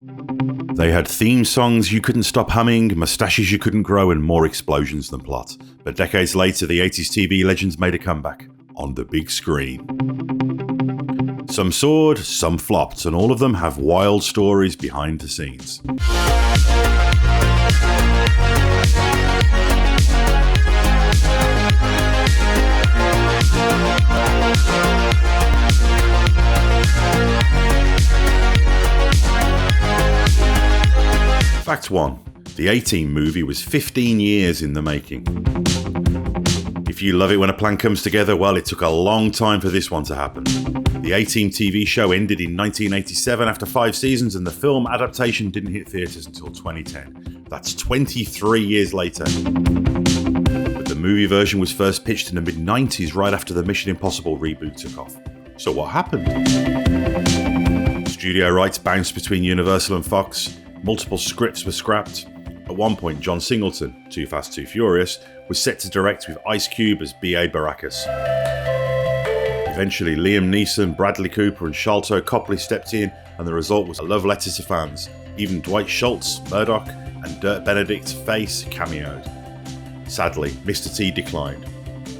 They had theme songs you couldn't stop humming, moustaches you couldn't grow, and more explosions than plot. But decades later, the 80s TV legends made a comeback on the big screen. Some soared, some flopped, and all of them have wild stories behind the scenes. Fact 1. The A-Team movie was 15 years in the making. If you love it when a plan comes together, well, it took a long time for this one to happen. The A-Team TV show ended in 1987 after 5 seasons, and the film adaptation didn't hit theatres until 2010. That's 23 years later. But the movie version was first pitched in the mid-90s, right after the Mission Impossible reboot took off. So what happened? Studio rights bounced between Universal and Fox. Multiple scripts were scrapped. At one point, John Singleton, Too Fast, Too Furious, was set to direct with Ice Cube as B.A. Baracus. Eventually, Liam Neeson, Bradley Cooper and Sharlto Copley stepped in, and the result was a love letter to fans. Even Dwight Schultz, Murdoch and Dirk Benedict's face cameoed. Sadly, Mr. T declined.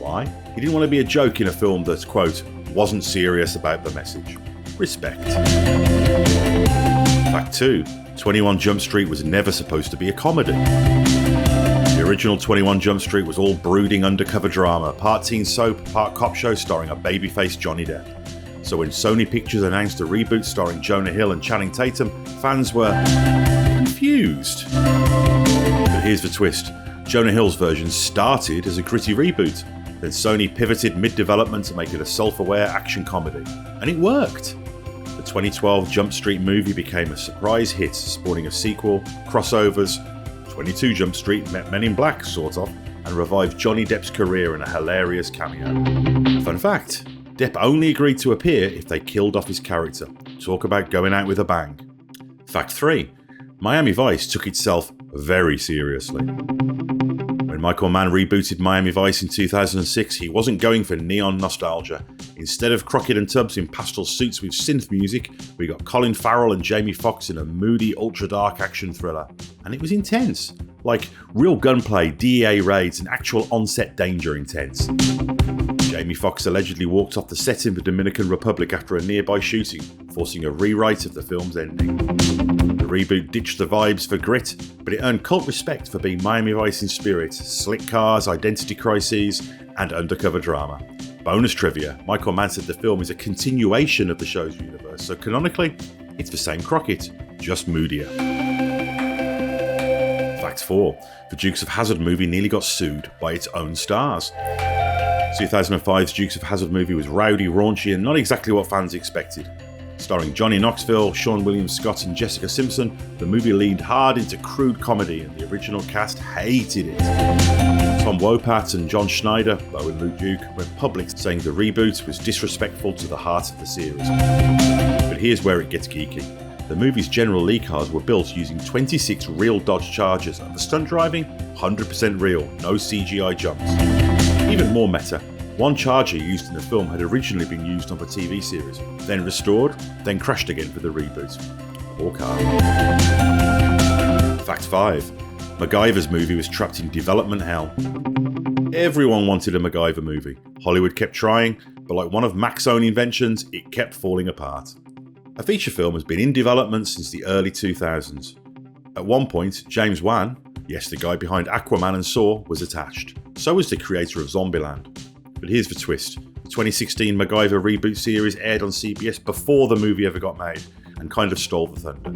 Why? He didn't want to be a joke in a film that, quote, wasn't serious about the message. Respect. Fact 2. 21 Jump Street was never supposed to be a comedy. The original 21 Jump Street was all brooding undercover drama, part teen soap, part cop show starring a babyface Johnny Depp. So when Sony Pictures announced a reboot starring Jonah Hill and Channing Tatum, fans were confused. But here's the twist. Jonah Hill's version started as a gritty reboot. Then Sony pivoted mid-development to make it a self-aware action comedy. And it worked. The 2012 Jump Street movie became a surprise hit, spawning a sequel, crossovers. 22 Jump Street met Men in Black, sort of, and revived Johnny Depp's career in a hilarious cameo. Fun fact, Depp only agreed to appear if they killed off his character. Talk about going out with a bang. Fact 3. Miami Vice took itself very seriously. When Michael Mann rebooted Miami Vice in 2006, he wasn't going for neon nostalgia. Instead of Crockett and Tubbs in pastel suits with synth music, we got Colin Farrell and Jamie Foxx in a moody, ultra-dark action thriller. And it was intense. Like real gunplay, DEA raids, and actual on-set danger intense. Jamie Foxx allegedly walked off the set in the Dominican Republic after a nearby shooting, forcing a rewrite of the film's ending. The reboot ditched the vibes for grit, but it earned cult respect for being Miami Vice in spirit, slick cars, identity crises, and undercover drama. Bonus trivia, Michael Mann said the film is a continuation of the show's universe, so canonically, it's the same Crockett, just moodier. Fact 4. The Dukes of Hazzard movie nearly got sued by its own stars. 2005's Dukes of Hazzard movie was rowdy, raunchy, and not exactly what fans expected. Starring Johnny Knoxville, Sean William Scott and Jessica Simpson, the movie leaned hard into crude comedy and the original cast hated it. Tom Wopat and John Schneider, Bo and Luke Duke, went public saying the reboot was disrespectful to the heart of the series. But here's where it gets geeky. The movie's General Lee cars were built using 26 real Dodge Chargers, and the stunt driving, 100% real, no CGI jumps. Even more meta, one Charger used in the film had originally been used on the TV series, then restored, then crashed again for the reboot. Poor car. Fact 5. MacGyver's movie was trapped in development hell. Everyone wanted a MacGyver movie. Hollywood kept trying, but like one of Mac's own inventions, it kept falling apart. A feature film has been in development since the early 2000s. At one point, James Wan, yes, the guy behind Aquaman and Saw, was attached. So was the creator of Zombieland. But here's the twist. The 2016 MacGyver reboot series aired on CBS before the movie ever got made, and kind of stole the thunder.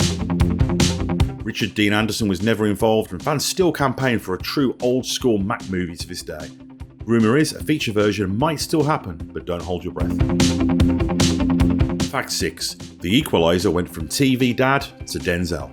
Richard Dean Anderson was never involved, and fans still campaign for a true old-school Mac movie to this day. Rumour is a feature version might still happen, but don't hold your breath. Fact 6. The Equalizer went from TV dad to Denzel.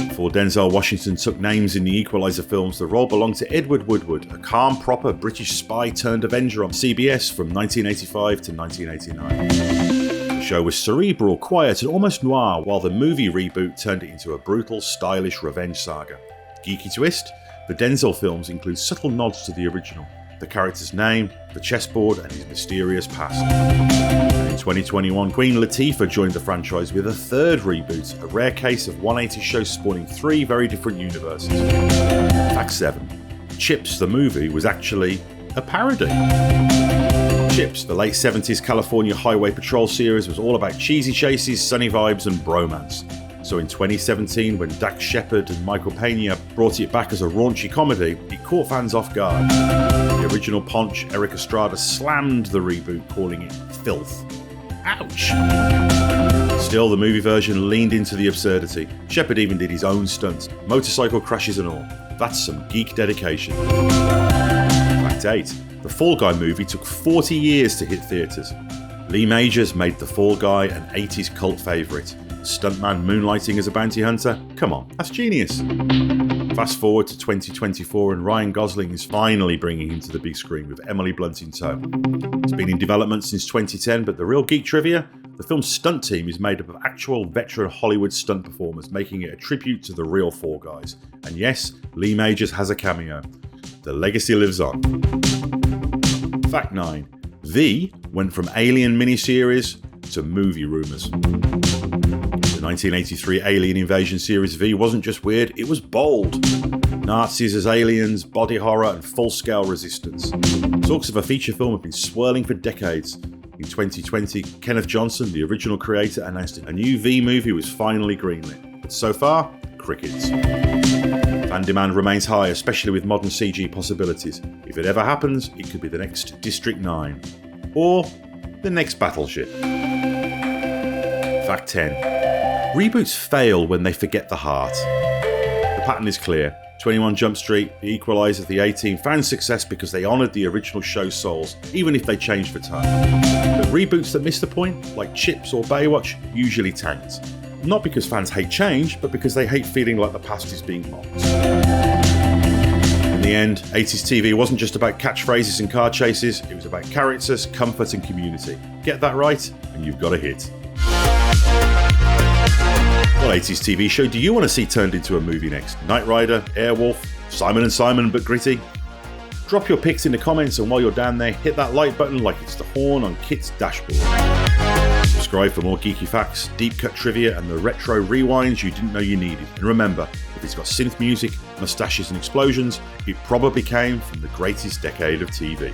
Before Denzel Washington took names in the Equalizer films, the role belonged to Edward Woodward, a calm, proper British spy turned Avenger on CBS from 1985 to 1989. The show was cerebral, quiet and almost noir, while the movie reboot turned it into a brutal, stylish revenge saga. Geeky twist, the Denzel films include subtle nods to the original, the character's name, the chessboard and his mysterious past. In 2021, Queen Latifah joined the franchise with a third reboot, a rare case of 180 shows spawning three very different universes. Fact 7. Chips, the movie, was actually a parody. Chips, the late 70s California Highway Patrol series, was all about cheesy chases, sunny vibes, and bromance. So in 2017, when Dax Shepard and Michael Pena brought it back as a raunchy comedy, it caught fans off guard. The original Ponch, Eric Estrada, slammed the reboot, calling it filth. Ouch! Still, the movie version leaned into the absurdity. Shepard even did his own stunts, motorcycle crashes and all. That's some geek dedication. Fact 8. The Fall Guy movie took 40 years to hit theatres. Lee Majors made The Fall Guy an 80s cult favourite. Stuntman moonlighting as a bounty hunter? Come on, that's genius. Fast forward to 2024 and Ryan Gosling is finally bringing him to the big screen with Emily Blunt in tow. It's been in development since 2010, but the real geek trivia? The film's stunt team is made up of actual veteran Hollywood stunt performers, making it a tribute to the real Fall Guys. And yes, Lee Majors has a cameo. The legacy lives on. Fact 9. V went from Alien miniseries to movie rumours. The 1983 Alien Invasion series V wasn't just weird, it was bold. Nazis as aliens, body horror and full-scale resistance. Talks of a feature film have been swirling for decades. In 2020, Kenneth Johnson, the original creator, announced a new V movie was finally greenlit. But so far, crickets. Fan demand remains high, especially with modern CG possibilities. If it ever happens, it could be the next District 9. Or the next Battleship. Fact 10. Reboots fail when they forget the heart. The pattern is clear. 21 Jump Street, The Equalizer, The A-Team found success because they honoured the original show's souls, even if they changed for time. But reboots that miss the point, like Chips or Baywatch, usually tanked. Not because fans hate change, but because they hate feeling like the past is being mocked. In the end, 80s TV wasn't just about catchphrases and car chases, it was about characters, comfort and community. Get that right, and you've got a hit. What 80s TV show do you want to see turned into a movie next? Knight Rider, Airwolf, Simon & Simon but gritty? Drop your picks in the comments, and while you're down there, hit that like button like it's the horn on Kit's dashboard. Subscribe for more geeky facts, deep cut trivia and the retro rewinds you didn't know you needed. And remember, if it's got synth music, mustaches and explosions, it probably came from the greatest decade of TV.